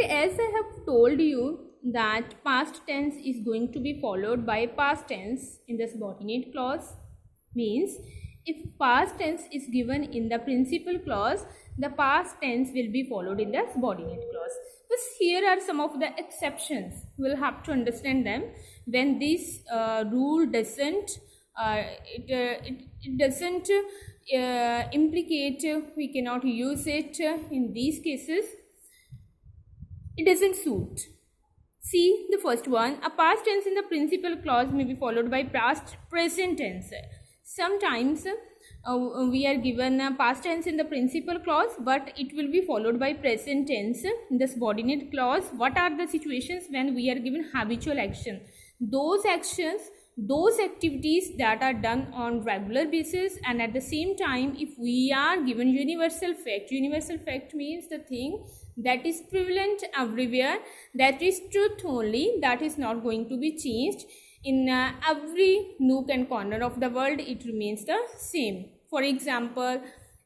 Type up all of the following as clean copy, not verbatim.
as I have told you that past tense is going to be followed by past tense in the subordinate clause, means if past tense is given in the principal clause, the past tense will be followed in the subordinate clause. But here are some of the exceptions. We'll have to understand them. When this rule doesn't it doesn't implicate, we cannot use it in these cases. It doesn't suit. See the first one. A past tense in the principal clause may be followed by past present tense. Sometimes we are given a past tense in the principal clause, but it will be followed by present tense in the subordinate clause. What are the situations when we are given habitual action? Those actions, those activities that are done on regular basis, and at the same time if we are given universal fact means the thing that is prevalent everywhere, that is truth only, that is not going to be changed in every nook and corner of the world, it remains the same. For example,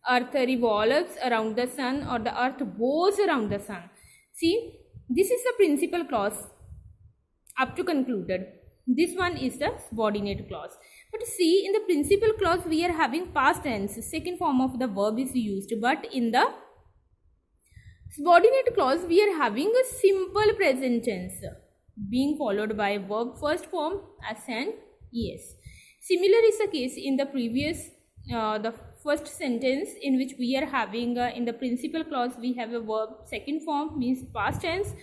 earth revolves around the sun, or the earth goes around the sun. See, this is the principal clause up to concluded. This one is the subordinate clause. But see, in the principal clause we are having past tense, second form of the verb is used, but in the subordinate clause we are having a simple present tense being followed by verb first form as and es. Similar is the case in the previous the first sentence, in which we are having in the principal clause we have a verb second form means past tense,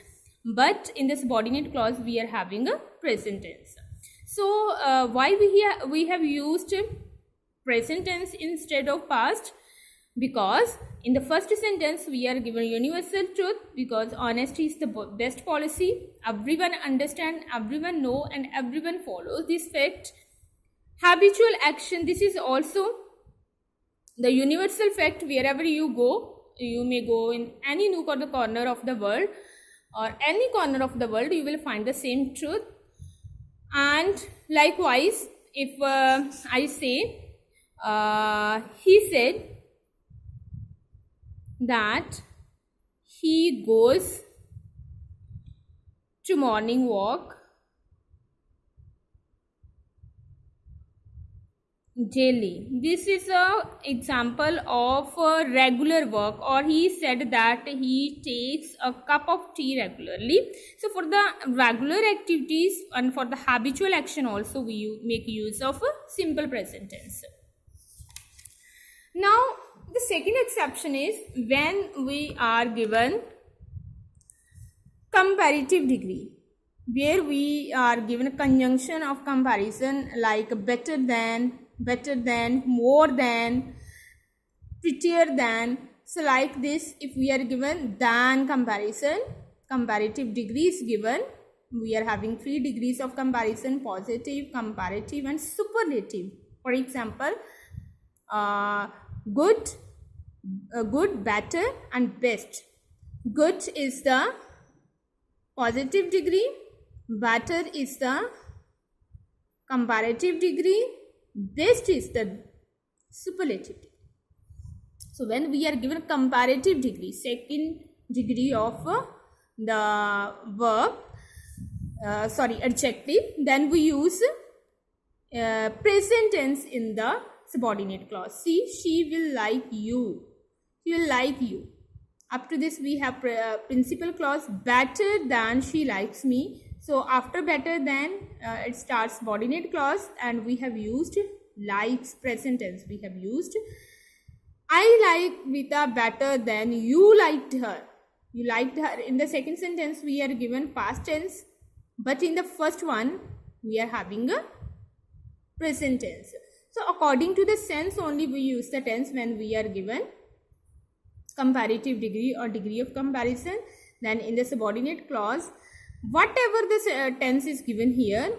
but in the subordinate clause we are having a present tense. So why we have used present tense instead of past? Because in the first sentence we are given universal truth, because honesty is the best policy. Everyone understand, everyone know, and everyone follows this fact. Habitual action, this is also the universal fact. Wherever you go, you may go in any nook or the corner of the world, or any corner of the world, you will find the same truth. And likewise, if I say he said that he goes to morning walk daily. This is a example of regular work. Or he said that he takes a cup of tea regularly. So for the regular activities and for the habitual action also we make use of a simple present tense. Now the second exception is when we are given comparative degree, where we are given a conjunction of comparison like better than, more than, prettier than. So like this, if we are given than comparison, comparative degree is given. We are having 3 degrees of comparison: positive, comparative, and superlative. For example, good, better, and best. Good is the positive degree, better is the comparative degree, best is the superlative degree. So when we are given comparative degree, second degree of the verb, adjective, then we use present tense in the subordinate clause. See, she will like you. She will like you. Up to this we have principal clause, better than she likes me. So after better than it starts subordinate clause, and we have used likes present tense. We have used I like Vita better than you liked her. You liked her. In the second sentence we are given past tense, but in the first one we are having a present tense. So according to the sense only we use the tense when we are given comparative degree or degree of comparison. Then in the subordinate clause, whatever the tense is given here,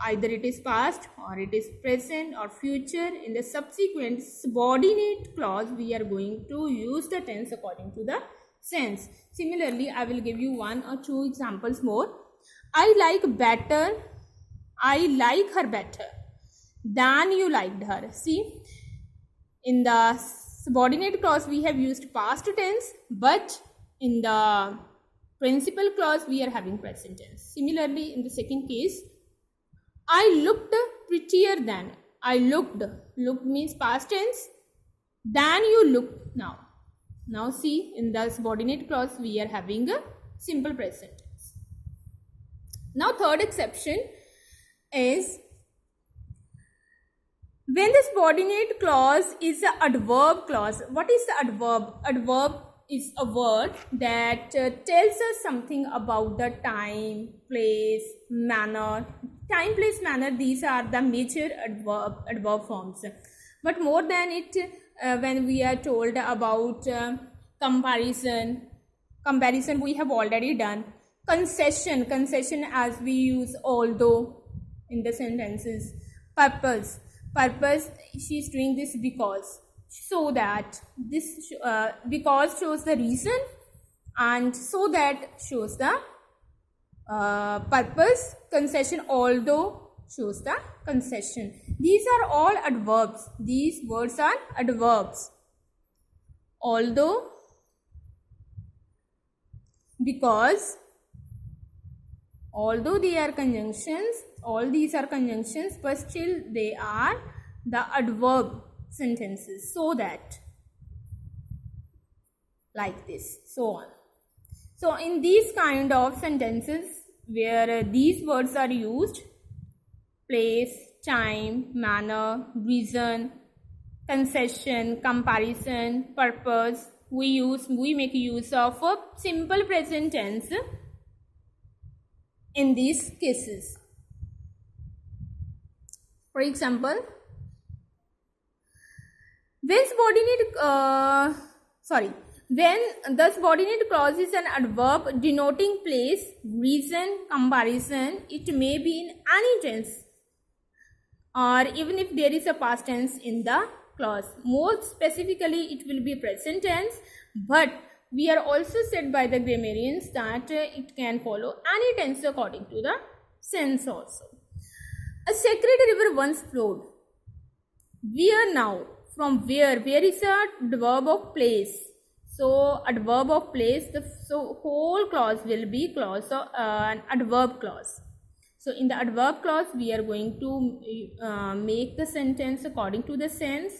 either it is past or it is present or future, in the subsequent subordinate clause we are going to use the tense according to the sense. Similarly, I will give you 1 or 2 examples more. I like her better than you liked her. See, in the subordinate clause we have used past tense, but in the Principal clause, we are having present tense. Similarly, in the second case, I looked prettier than. I looked. Looked means past tense. Than you look now. Now see, in the subordinate clause, we are having a simple present tense. Now third exception is when the subordinate clause is an adverb clause. What is the adverb? Adverb is a word that tells us something about the time, place, manner. Time, place, manner, these are the major adverb forms. But more than it, when we are told about comparison we have already done. Concession as we use although in the sentences. Purpose, she is doing this because, so that. This because shows the reason, and so that shows the purpose. Concession, although, shows the concession. These are all adverbs. These words are adverbs. Although, because, although they are conjunctions, all these are conjunctions, but still they are the adverb sentences. So that, like this, so on. So in these kind of sentences where these words are used, place, time, manner, reason, concession, comparison, purpose, we make use of a simple present tense in these cases. For example, when the subordinate clause is an adverb denoting place, reason, comparison, it may be in any tense, or even if there is a past tense in the clause. More specifically, it will be present tense, but we are also said by the grammarians that it can follow any tense according to the sense also. A sacred river once flowed. Where now? From where? Where is a adverb of place. So adverb of place, so whole clause will be an adverb clause. So in the adverb clause, we are going to make the sentence according to the sense,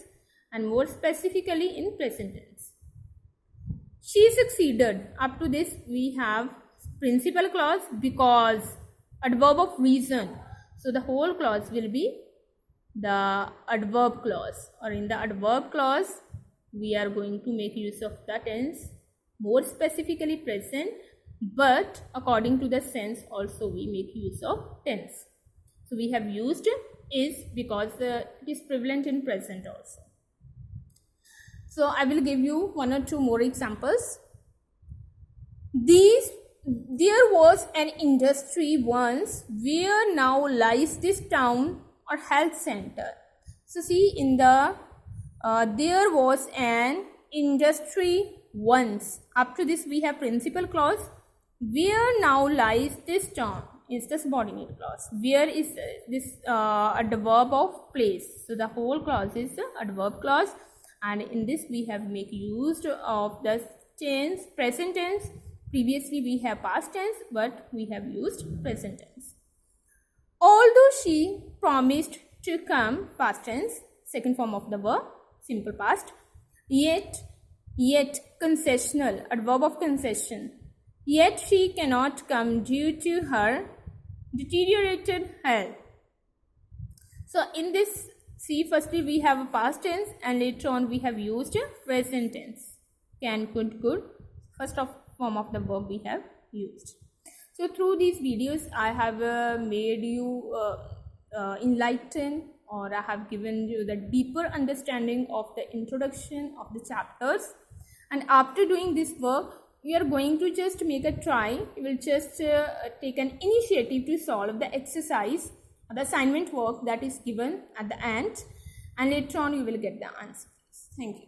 and more specifically in present tense. She succeeded. Up to this we have principal clause, because, adverb of reason. So the whole clause will be the adverb clause, or in the adverb clause we are going to make use of the tense, more specifically present, but according to the sense also we make use of tense. So we have used is because it is prevalent in present also. So I will give you one or two more examples. There was an industry once where now lies this town or health center. So see, in the there was an industry once. Up to this we have principal clause. Where now lies this town is the subordinate clause. Where is this adverb of place. So the whole clause is the adverb clause, and in this we have make use of the tense, present tense. Previously we have past tense, but we have used present tense. Although she promised to come, past tense, second form of the verb, simple past. Yet, concessional, adverb of concession. Yet she cannot come due to her deteriorated health. So in this, see, firstly we have a past tense, and later on we have used present tense. Can, could, first form of the verb we have used. So through these videos I have made you enlightened, or I have given you the deeper understanding of the introduction of the chapters. And after doing this work, we are going to just make a try. We will just take an initiative to solve the exercise or the assignment work that is given at the end, and later on you will get the answers. Thank you.